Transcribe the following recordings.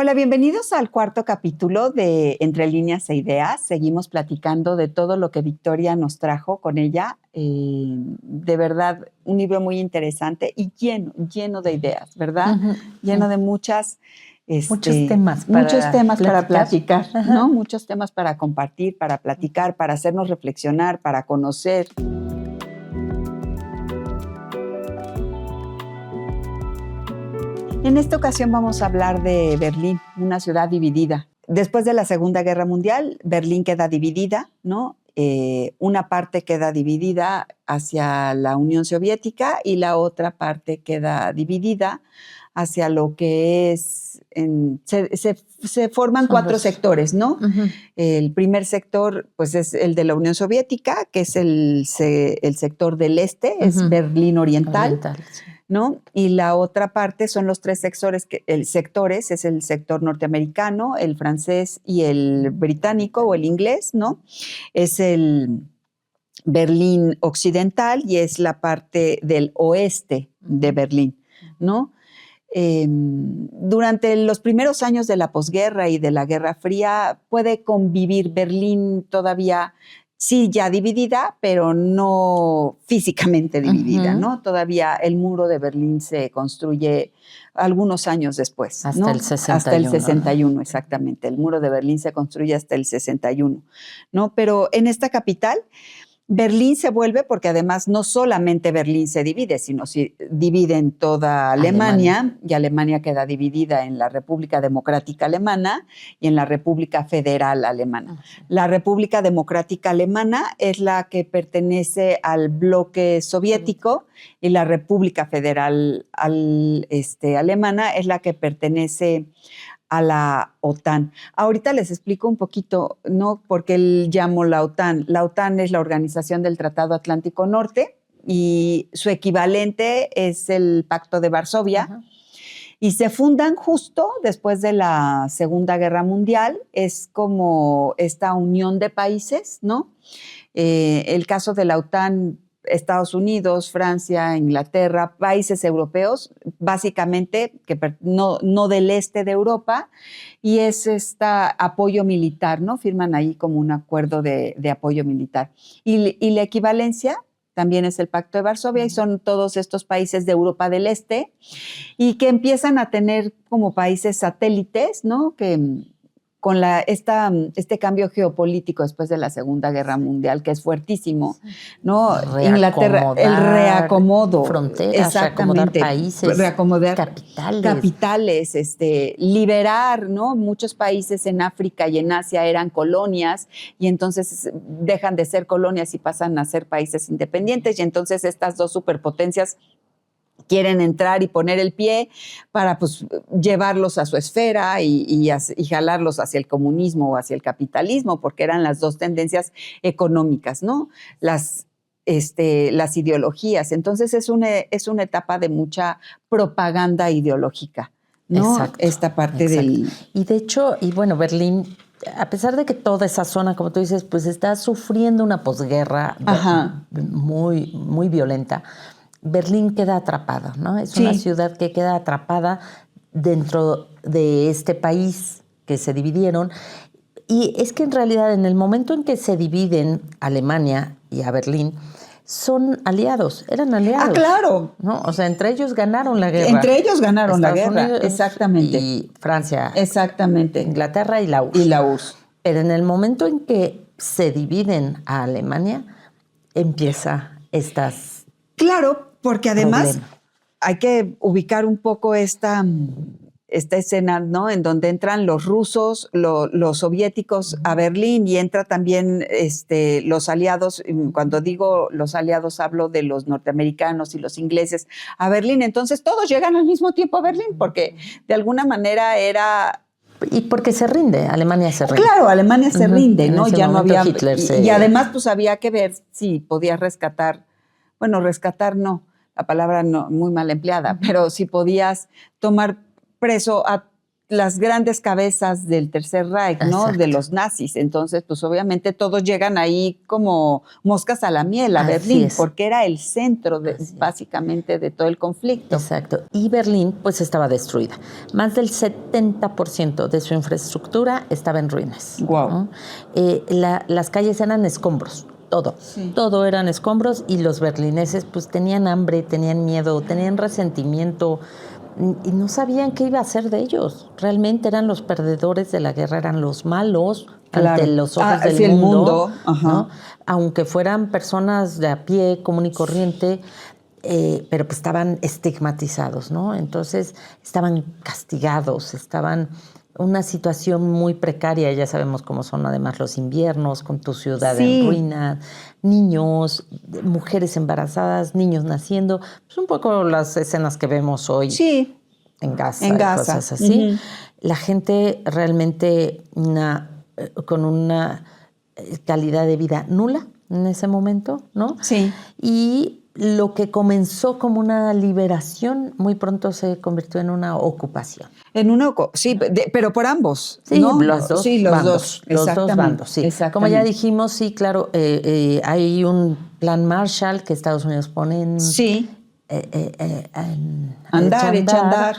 Hola, bienvenidos al cuarto capítulo de Entre Líneas e Ideas. Seguimos platicando de todo lo que Victoria nos trajo con ella. De verdad, un libro muy interesante y lleno de ideas, ¿verdad? Lleno de muchos temas para platicar, ¿no? Muchos temas para compartir, para platicar, para hacernos reflexionar, para conocer. En esta ocasión vamos a hablar de Berlín, una ciudad dividida. Después de la Segunda Guerra Mundial, Berlín queda dividida, ¿no? Una parte queda dividida hacia la Unión Soviética y la otra parte queda dividida hacia lo que es... Se forman cuatro sectores, ¿no? El primer sector, pues, es el de la Unión Soviética, que es el sector del este, es Berlín Oriental, sí, ¿no? Y la otra parte son los tres sectores, es el sector norteamericano, el francés y el británico o el inglés, ¿no? Es el Berlín Occidental y es la parte del oeste de Berlín, ¿no? Durante los primeros años de la posguerra y de la Guerra Fría puede convivir Berlín todavía, sí, ya dividida, pero no físicamente dividida, ¿no? Todavía el muro de Berlín se construye algunos años después, hasta ¿no? el 61. Hasta el 61, exactamente. El muro de Berlín se construye hasta el 61, ¿no? Pero en esta capital, Berlín se vuelve, porque además no solamente Berlín se divide, sino se divide en toda Alemania, y Alemania queda dividida en la República Democrática Alemana y en la República Federal Alemana. La República Democrática Alemana es la que pertenece al bloque soviético y la República Federal Alemana es la que pertenece a la OTAN. Ahorita les explico un poquito, ¿no? Por qué llamo la OTAN. La OTAN es la Organización del Tratado Atlántico Norte y su equivalente es el Pacto de Varsovia. Y se fundan justo después de la Segunda Guerra Mundial. Es como esta unión de países, ¿no? El caso de la OTAN, Estados Unidos, Francia, Inglaterra, países europeos, básicamente no del este de Europa, y es este apoyo militar, ¿no? Firman ahí como un acuerdo de apoyo militar. Y la equivalencia también es el Pacto de Varsovia, y son todos estos países de Europa del Este, y que empiezan a tener como países satélites, ¿no? Que con este cambio geopolítico después de la Segunda Guerra Mundial, que es fuertísimo, ¿no? Inglaterra, el reacomodo, fronteras, exactamente, reacomodar capitales, liberar, ¿no? Muchos países en África y en Asia eran colonias y entonces dejan de ser colonias y pasan a ser países independientes, y entonces estas dos superpotencias quieren entrar y poner el pie para, pues, llevarlos a su esfera y jalarlos hacia el comunismo o hacia el capitalismo, porque eran las dos tendencias económicas, ¿no? Las ideologías. Entonces es una etapa de mucha propaganda ideológica, ¿no? Exacto, esta parte del... Y de hecho, Berlín, a pesar de que toda esa zona, como tú dices, pues está sufriendo una posguerra muy, muy violenta, Berlín queda atrapada, ¿no? Es una ciudad que queda atrapada dentro de este país que se dividieron. Y es que en realidad en el momento en que se dividen Alemania y a Berlín, son aliados, eran aliados. ¡Ah, claro! ¿No? O sea, entre ellos ganaron la guerra. Entre ellos ganaron la guerra, Unidos exactamente. Y Francia. Exactamente. Inglaterra y la URSS. Y la URSS. Pero en el momento en que se dividen a Alemania, empieza estas... Claro, porque además hay que ubicar un poco esta escena, ¿no? En donde entran los rusos, los soviéticos a Berlín, y entra también los aliados. Cuando digo los aliados hablo de los norteamericanos y los ingleses a Berlín. Entonces todos llegan al mismo tiempo a Berlín porque de alguna manera era... Y porque se rinde, Alemania se rinde. Claro, Alemania se rinde, ¿no? Ya no había... Y además pues había que ver si podía rescatar, bueno, rescatar no, la palabra no, muy mal empleada, pero si podías tomar preso a las grandes cabezas del Tercer Reich, ¿no? Exacto. De los nazis. Entonces, pues obviamente todos llegan ahí como moscas a la miel a Así Berlín, es. porque era el centro básicamente de todo el conflicto. Exacto. Y Berlín pues estaba destruida. Más del 70% de su infraestructura estaba en ruinas. Wow. ¿no? Las calles eran escombros. Todo eran escombros, y los berlineses pues tenían hambre, tenían miedo, tenían resentimiento, y no sabían qué iba a hacer de ellos. Realmente eran los perdedores de la guerra, eran los malos ante los ojos del mundo, ¿no? Aunque fueran personas de a pie, común y corriente, pero pues estaban estigmatizados, ¿no? Entonces estaban castigados, estaban una situación muy precaria. Ya sabemos cómo son además los inviernos, con tu ciudad en ruinas, niños, mujeres embarazadas, niños naciendo. Pues un poco las escenas que vemos hoy en Gaza y cosas así. La gente realmente con una calidad de vida nula en ese momento, ¿no? Sí. Y lo que comenzó como una liberación, muy pronto se convirtió en una ocupación. Pero por ambos, sí, ¿no? Los dos bandos. Los dos bandos, sí. Como ya dijimos, sí, claro, hay un plan Marshall que Estados Unidos pone en... andar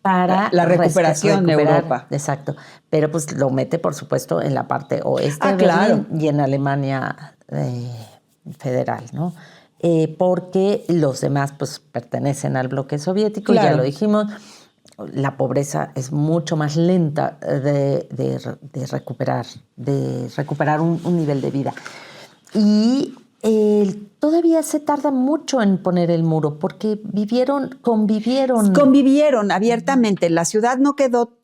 para la recuperación de Europa. Exacto. Pero pues lo mete, por supuesto, en la parte oeste de Berlín y en Alemania federal, ¿no? Porque los demás pues pertenecen al bloque soviético, ya lo dijimos. La pobreza es mucho más lenta de recuperar un nivel de vida. Y todavía se tarda mucho en poner el muro, porque convivieron abiertamente. La ciudad no quedó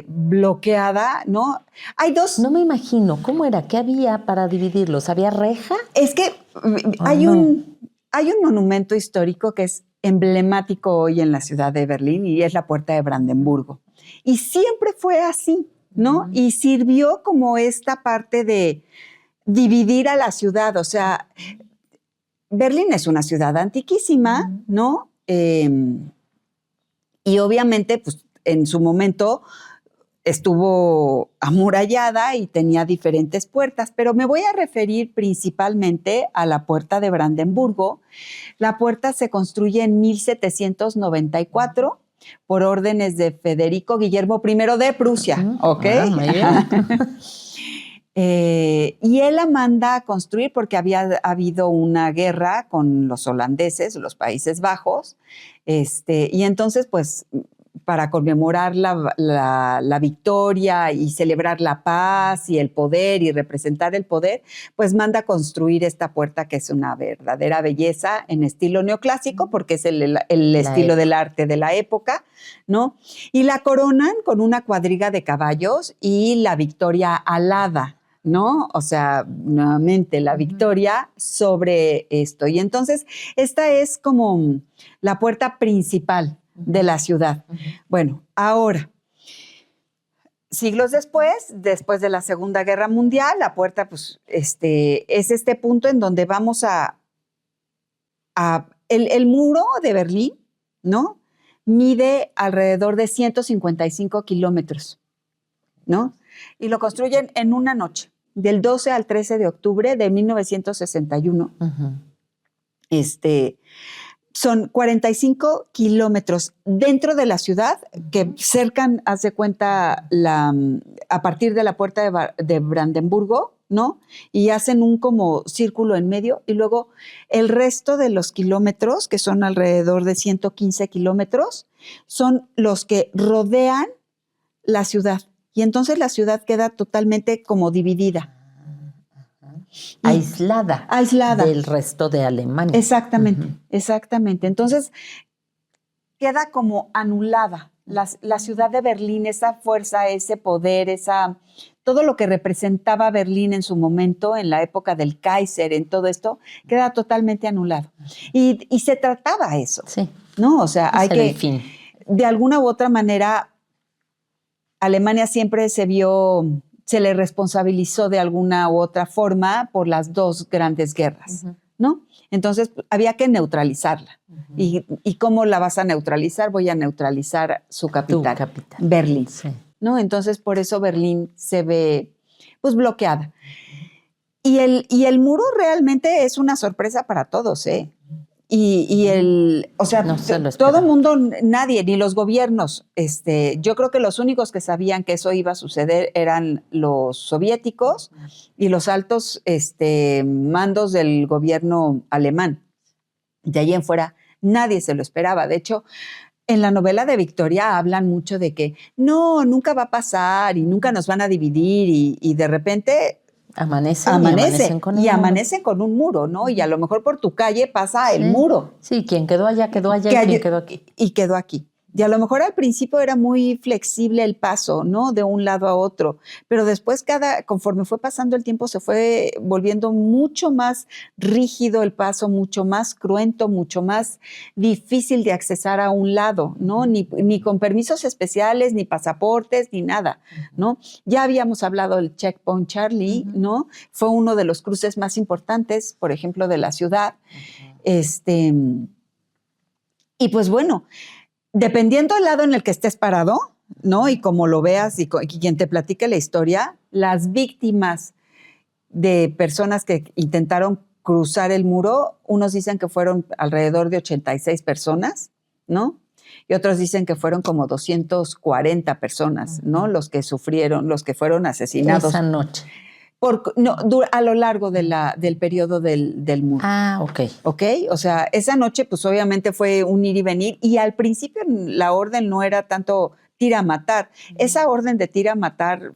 bloqueada, ¿no? Hay dos. No me imagino, ¿cómo era? ¿Qué había para dividirlos? ¿Había reja? Es que hay un monumento histórico que es emblemático hoy en la ciudad de Berlín, y es la Puerta de Brandenburgo. Y siempre fue así, ¿no? Y sirvió como esta parte de dividir a la ciudad. O sea, Berlín es una ciudad antiquísima, ¿no? Y obviamente, pues, en su momento estuvo amurallada y tenía diferentes puertas, pero me voy a referir principalmente a la Puerta de Brandenburgo. La puerta se construye en 1794 por órdenes de Federico Guillermo I de Prusia, ¿ok? Muy bien. Y él la manda a construir porque había habido una guerra con los holandeses, los Países Bajos, y entonces, pues, para conmemorar la victoria y celebrar la paz y el poder y representar el poder, pues manda a construir esta puerta, que es una verdadera belleza en estilo neoclásico, porque es el estilo del arte de la época, ¿no? Y la coronan con una cuadriga de caballos y la victoria alada, ¿no? O sea, nuevamente la victoria sobre esto. Y entonces, esta es como la puerta principal de la ciudad. Bueno, ahora, siglos después de la Segunda Guerra Mundial, la puerta, pues, es este punto en donde vamos el muro de Berlín, ¿no? Mide alrededor de 155 kilómetros, ¿no? Y lo construyen en una noche, del 12 al 13 de octubre de 1961. Son 45 kilómetros dentro de la ciudad que cercan, hace cuenta, a partir de la Puerta de Brandenburgo, ¿no? Y hacen un como círculo en medio, y luego el resto de los kilómetros, que son alrededor de 115 kilómetros, son los que rodean la ciudad. Y entonces la ciudad queda totalmente como dividida. Aislada del resto de Alemania. Exactamente. Entonces, queda como anulada la ciudad de Berlín, esa fuerza, ese poder, todo lo que representaba Berlín en su momento, en la época del Kaiser, en todo esto, queda totalmente anulado. Y se trataba eso, ¿no? O sea, de alguna u otra manera, Alemania siempre se le responsabilizó de alguna u otra forma por las dos grandes guerras, ¿no? Entonces había que neutralizarla. ¿Y cómo la vas a neutralizar? Voy a neutralizar su capital, Berlín. Sí. ¿No? Entonces por eso Berlín se ve pues bloqueada. Y el muro realmente es una sorpresa para todos, ¿eh? O sea, no todo el mundo, nadie, ni los gobiernos. Yo creo que los únicos que sabían que eso iba a suceder eran los soviéticos y los altos mandos del gobierno alemán. De ahí en fuera, nadie se lo esperaba. De hecho, en la novela de Victoria hablan mucho de que no, nunca va a pasar y nunca nos van a dividir y de repente amanecen con un muro, ¿no? Y a lo mejor por tu calle pasa el muro. Sí, quien quedó allá, quedó allá y quien quedó aquí. Y quedó aquí. Y a lo mejor al principio era muy flexible el paso, ¿no? De un lado a otro. Pero después, conforme fue pasando el tiempo, se fue volviendo mucho más rígido el paso, mucho más cruento, mucho más difícil de accesar a un lado, ¿no? Ni con permisos especiales, ni pasaportes, ni nada, ¿no? Ya habíamos hablado del Checkpoint Charlie, ¿no? Fue uno de los cruces más importantes, por ejemplo, de la ciudad. Y pues bueno, dependiendo del lado en el que estés parado, ¿no? Y como lo veas y quien te platique la historia, las víctimas de personas que intentaron cruzar el muro, unos dicen que fueron alrededor de 86 personas, ¿no? Y otros dicen que fueron como 240 personas, ¿no? Los que sufrieron, los que fueron asesinados. Esa noche. A lo largo del periodo del muro. Ah, ok. ¿Ok? O sea, esa noche pues obviamente fue un ir y venir y al principio la orden no era tanto tira a matar. Esa orden de tira a matar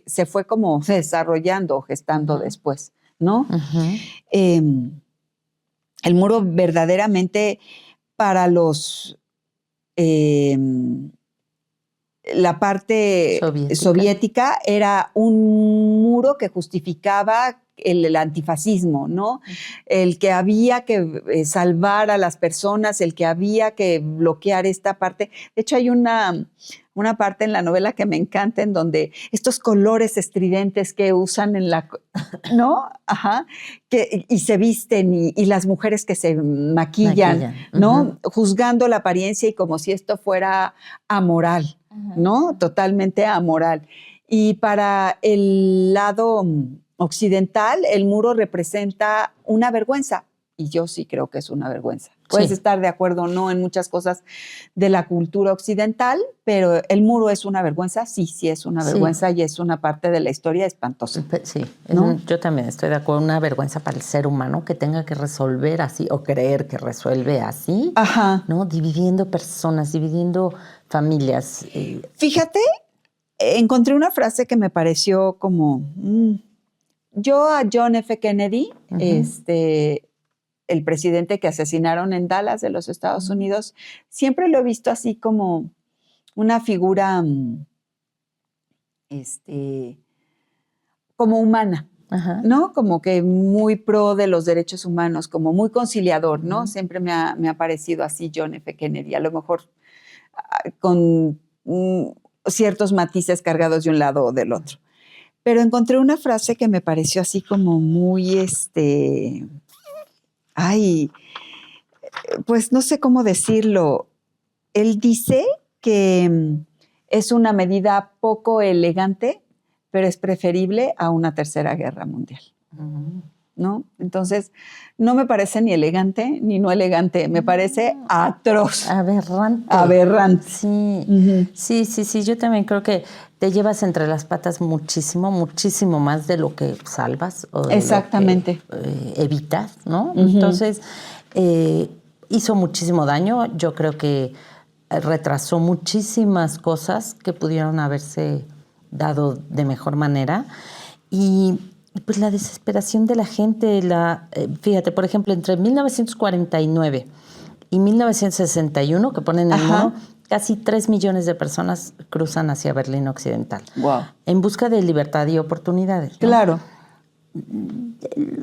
se fue como desarrollando, gestando después, ¿no? El muro verdaderamente para la parte soviética era un muro que justificaba el antifascismo, ¿no? El que había que salvar a las personas, el que había que bloquear esta parte. De hecho, hay una parte en la novela que me encanta en donde estos colores estridentes que usan ¿no? Ajá. Y se visten y las mujeres que se maquillan. ¿No? Juzgando la apariencia y como si esto fuera amoral. ¿No? Totalmente amoral. Y para el lado occidental, el muro representa una vergüenza. Y yo sí creo que es una vergüenza. Puedes estar de acuerdo o no en muchas cosas de la cultura occidental, pero el muro es una vergüenza. Sí es una vergüenza y es una parte de la historia espantosa. Sí, ¿no? Yo también estoy de acuerdo. Una vergüenza para el ser humano que tenga que resolver así o creer que resuelve así. Ajá. ¿No? Dividiendo personas, dividiendo familias. Fíjate, encontré una frase que me pareció como... Yo a John F. Kennedy, el presidente que asesinaron en Dallas de los Estados Unidos, siempre lo he visto así como una figura como humana, ¿no? Como que muy pro de los derechos humanos, como muy conciliador, ¿no? Siempre me ha parecido así John F. Kennedy, a lo mejor con ciertos matices cargados de un lado o del otro. Pero encontré una frase que me pareció así como muy, pues no sé cómo decirlo. Él dice que es una medida poco elegante, pero es preferible a una tercera guerra mundial. ¿No? Entonces, no me parece ni elegante ni no elegante, me parece atroz. Aberrante. Sí. Sí, yo también creo que te llevas entre las patas muchísimo más de lo que salvas o de Exactamente. lo que evitas, ¿no? Entonces, hizo muchísimo daño. Yo creo que retrasó muchísimas cosas que pudieron haberse dado de mejor manera. Y pues la desesperación de la gente, fíjate, por ejemplo, entre 1949 y 1961, que ponen el muro, casi 3 millones de personas cruzan hacia Berlín Occidental. Wow. En busca de libertad y oportunidades, ¿no? Claro.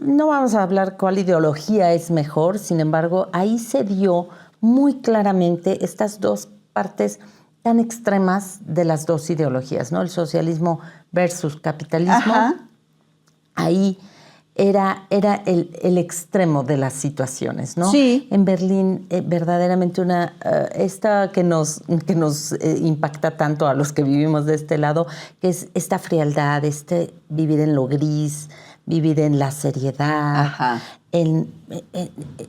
No vamos a hablar cuál ideología es mejor, sin embargo, ahí se dio muy claramente estas dos partes tan extremas de las dos ideologías, ¿no? El socialismo versus capitalismo. Ahí era el extremo de las situaciones, ¿no? Sí. En Berlín, verdaderamente esta que nos impacta tanto a los que vivimos de este lado, que es esta frialdad, vivir en lo gris, vivir en la seriedad, Ajá. en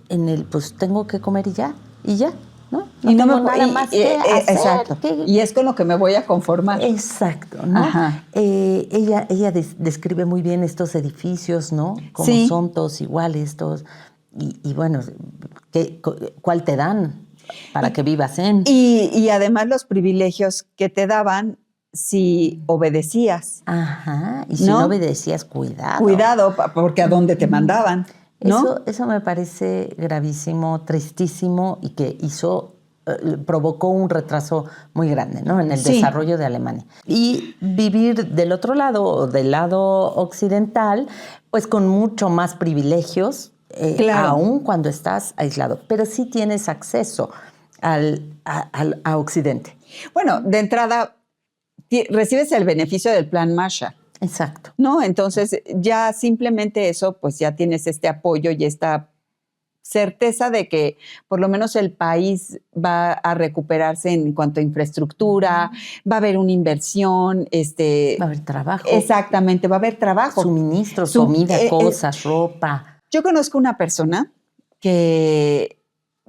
el, pues tengo que comer y ya, ¿no? Y no tengo me nada más que hacer. Exacto. Y es con lo que me voy a conformar. Exacto, ¿no? Ajá. Ella describe muy bien estos edificios, ¿no? Como sí. son todos iguales, todos. Y bueno, ¿cuál te dan para que vivas en? Y además los privilegios que te daban si obedecías. Ajá. Y si no obedecías, cuidado. Cuidado, porque a dónde te mandaban, ¿no? Eso me parece gravísimo, tristísimo y que provocó un retraso muy grande, ¿no? En el desarrollo de Alemania. Y vivir del otro lado, del lado occidental, pues con mucho más privilegios, claro. aún cuando estás aislado. Pero sí tienes acceso a Occidente. Bueno, de entrada, recibes el beneficio del Plan Marshall. Exacto. ¿No? Entonces, ya simplemente eso, pues ya tienes este apoyo y esta certeza de que por lo menos el país va a recuperarse en cuanto a infraestructura, va a haber una inversión, va a haber trabajo. Exactamente, va a haber trabajo. Suministros, comida, cosas, ropa. Yo conozco una persona que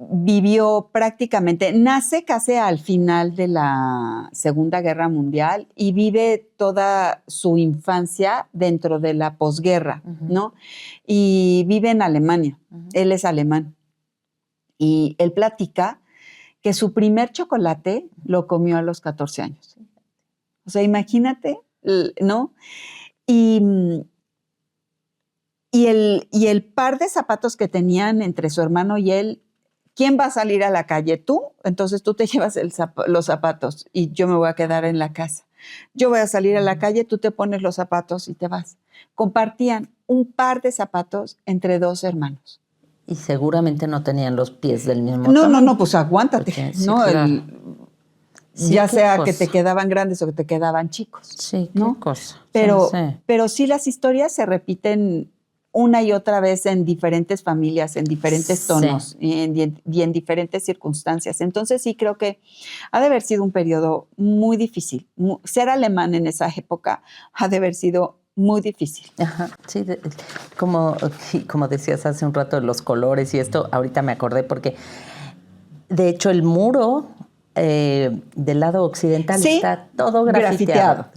vivió prácticamente, nace casi al final de la Segunda Guerra Mundial y vive toda su infancia dentro de la posguerra, ¿no? Y vive en Alemania. Él es alemán. Y él platica que su primer chocolate lo comió a los 14 años. O sea, imagínate, ¿no? Y el par de zapatos que tenían entre su hermano y él, ¿quién va a salir a la calle? Tú. Entonces tú te llevas los zapatos y yo me voy a quedar en la casa. Yo voy a salir a la calle, tú te pones los zapatos y te vas. Compartían un par de zapatos entre dos hermanos. Y seguramente no tenían los pies del mismo tamaño. No, pues aguántate. Porque, sí, ¿no? Claro. Ya sea que te quedaban grandes o que te quedaban chicos. Sí, ¿no? qué cosa. Pero sí las historias se repiten una y otra vez en diferentes familias, en diferentes tonos y en diferentes circunstancias. Entonces sí creo que ha de haber sido un periodo muy difícil. Ser alemán en esa época ha de haber sido muy difícil. Ajá, sí, como decías hace un rato, los colores y esto, ahorita me acordé porque de hecho el muro del lado occidental está todo grafiteado.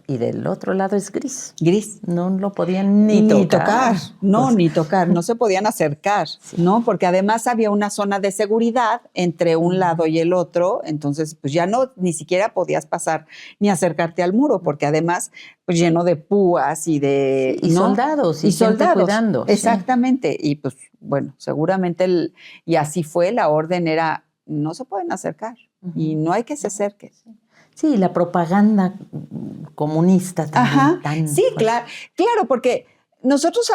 Y del otro lado es gris. Gris. No lo podían ni tocar. Ni tocar. No se podían acercar, ¿no? Porque además había una zona de seguridad entre un lado y el otro. Entonces, pues ya ni siquiera podías pasar ni acercarte al muro, porque además, pues lleno de púas y de... Y soldados. Y soldados cuidando. Exactamente. Y pues, bueno, seguramente y así fue, la orden era... no se pueden acercar y no hay que se acerquen. Sí, la propaganda comunista también. Sí, claro, porque nosotros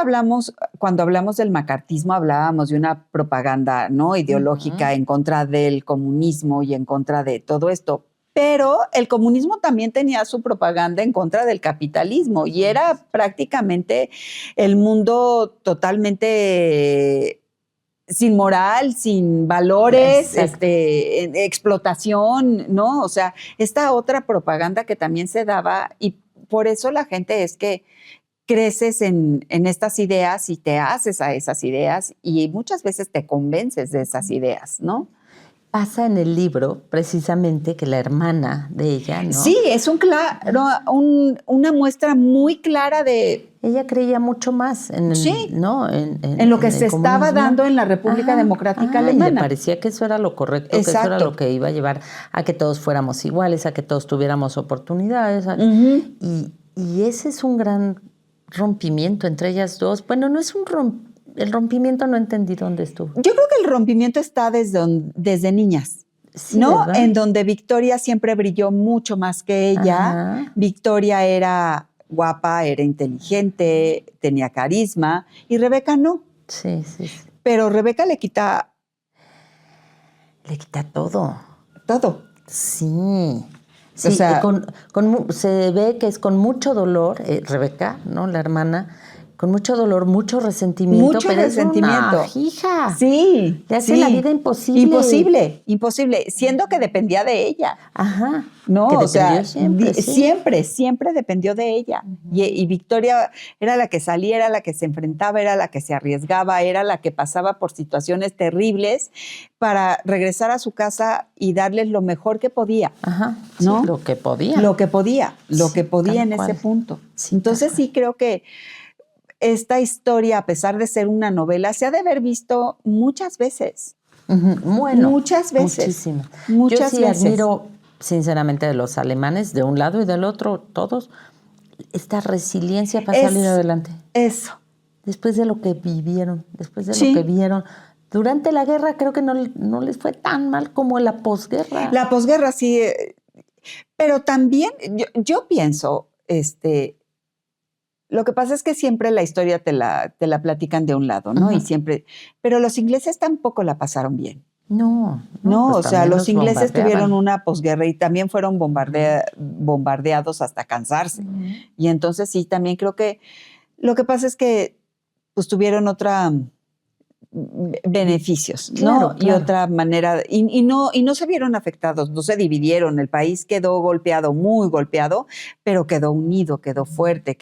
cuando hablamos del macartismo, hablábamos de una propaganda, ¿no? Ideológica en contra del comunismo y en contra de todo esto. Pero el comunismo también tenía su propaganda en contra del capitalismo y era prácticamente el mundo totalmente... sin moral, sin valores, explotación, ¿no? O sea, esta otra propaganda que también se daba y por eso la gente es que creces en estas ideas y te haces a esas ideas y muchas veces te convences de esas ideas, ¿no? Pasa en el libro precisamente que la hermana de ella, ¿no? Sí, es una muestra muy clara de... Ella creía mucho más en lo que se estaba dando en la República Democrática Alemana. Y le parecía que eso era lo correcto, Exacto. Que eso era lo que iba a llevar a que todos fuéramos iguales, a que todos tuviéramos oportunidades. Y ese es un gran rompimiento entre ellas dos. Bueno, no es el rompimiento, no entendí dónde estuvo. Yo creo que el rompimiento está desde niñas, sí, ¿no? ¿verdad? En donde Victoria siempre brilló mucho más que ella. Ajá. Victoria era guapa, era inteligente, tenía carisma, y Rebeca no. Sí. Pero Rebeca le quita... Le quita todo. Todo. Sí. O sea, se ve que es con mucho dolor, Rebeca, ¿no? La hermana, con mucho dolor, mucho resentimiento. Mucho pero resentimiento. Es una hija. Sí. Le hace la vida imposible. Imposible, siendo que dependía de ella. Ajá. No, que o sea, siempre, siempre dependió de ella. Y Victoria era la que salía, era la que se enfrentaba, era la que se arriesgaba, era la que pasaba por situaciones terribles para regresar a su casa y darles lo mejor que podía. Ajá. ¿No? Sí, lo que podía. Lo que podía en ese punto. Sí, entonces sí creo que esta historia, a pesar de ser una novela, se ha de haber visto muchas veces. Bueno, muchas veces. Muchísimas. Muchas Yo sí veces. admiro, sinceramente, de los alemanes, de un lado y del otro, todos, esta resiliencia para salir adelante. Eso. Después de lo que vivieron, después de lo que vieron. Durante la guerra creo que no les fue tan mal como en la posguerra. La posguerra sí. Pero también yo pienso, lo que pasa es que siempre la historia te la platican de un lado, ¿no? Y siempre, pero los ingleses tampoco la pasaron bien. No, pues o sea, los ingleses tuvieron una posguerra y también fueron bombardeados hasta cansarse. Y entonces sí, también creo que lo que pasa es que pues tuvieron beneficios, ¿no? Claro. Y otra manera, y no se vieron afectados, no se dividieron, el país quedó golpeado, muy golpeado, pero quedó unido, quedó fuerte,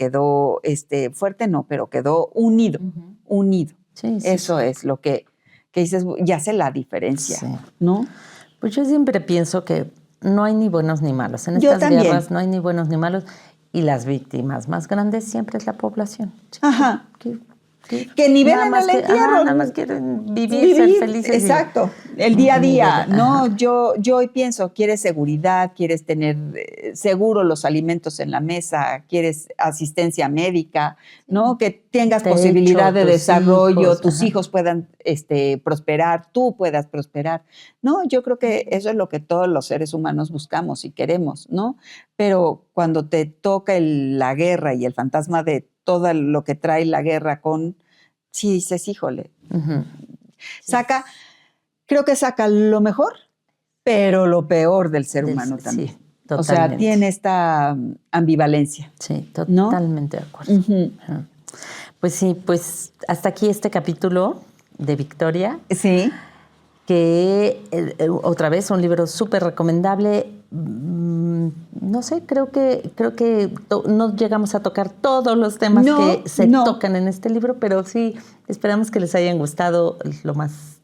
fuerte no, pero quedó unido, unido. Sí, eso es lo que dices, ya hace la diferencia, ¿no? Pues yo siempre pienso que no hay ni buenos ni malos. En estas guerras no hay ni buenos ni malos, y las víctimas más grandes siempre es la población. Ajá. Que ni ven en el entierro. Nada más quieren vivir, ser felices. Exacto, el día a día. No, yo hoy pienso, quieres seguridad, quieres tener seguro los alimentos en la mesa, quieres asistencia médica, ¿no? Que tengas posibilidad de desarrollo, tus hijos puedan prosperar, tú puedas prosperar. No, yo creo que eso es lo que todos los seres humanos buscamos y queremos, ¿no? Pero cuando te toca la guerra y el fantasma de todo lo que trae la guerra sí dices, híjole, creo que saca lo mejor, pero lo peor del ser humano también. Sí, totalmente. O sea, tiene esta ambivalencia. Sí, totalmente de acuerdo. Pues sí, pues hasta aquí este capítulo de Victoria. Sí. Que otra vez un libro súper recomendable. No sé, creo que no llegamos a tocar todos los temas que se tocan en este libro, pero sí esperamos que les hayan gustado lo más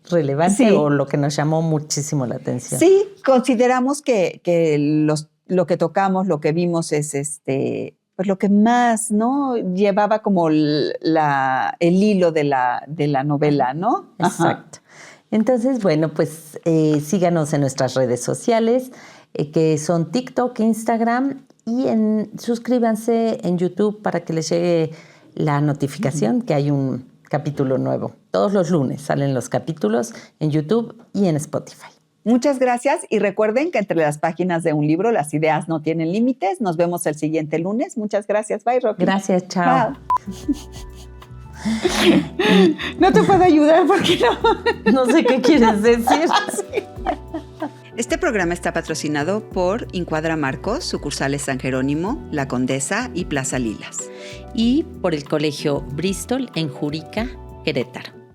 relevante o lo que nos llamó muchísimo la atención. Sí, consideramos que lo que tocamos, lo que vimos es pues lo que más, ¿no? Llevaba como el hilo de la novela, ¿no? Exacto. Entonces, bueno, pues síganos en nuestras redes sociales, que son TikTok, Instagram, y suscríbanse en YouTube para que les llegue la notificación que hay un capítulo nuevo. Todos los lunes salen los capítulos en YouTube y en Spotify. Muchas gracias y recuerden que entre las páginas de un libro las ideas no tienen límites. Nos vemos el siguiente lunes. Muchas gracias. Bye, Rocky. Gracias, chao. No te puedo ayudar porque no sé qué quieres decir. Este programa está patrocinado por Encuadra Marcos, sucursales San Jerónimo, La Condesa y Plaza Lilas. Y por el Colegio Bristol en Jurica, Querétaro.